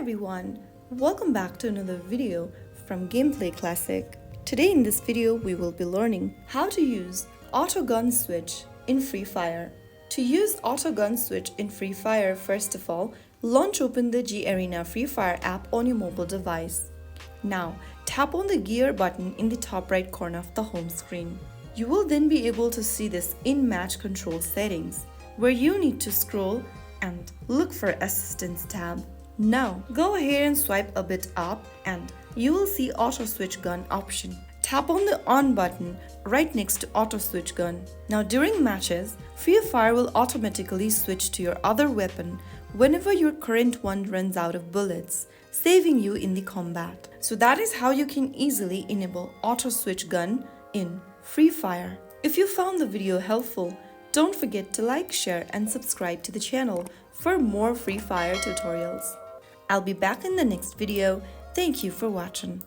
everyone, welcome back to another video from Gameplay Classic. Today in this video we will be learning how to use Auto Gun Switch in Free Fire. To use Auto Gun Switch in Free Fire, first of all, launch open the G Arena Free Fire app on your mobile device. Now tap on the gear button in the top right corner of the home screen. You will then be able to see this in-match control settings, where you need to scroll and look for Assistance tab. Now go ahead and swipe a bit up and you will see Auto Switch Gun option. Tap on the on button right next to Auto Switch Gun. Now during matches, Free Fire will automatically switch to your other weapon whenever your current one runs out of bullets, saving you in the combat. So that is how you can easily enable Auto Switch Gun in Free Fire. If you found the video helpful, don't forget to like, share and subscribe to the channel for more Free Fire tutorials. I'll be back in the next video. Thank you for watching.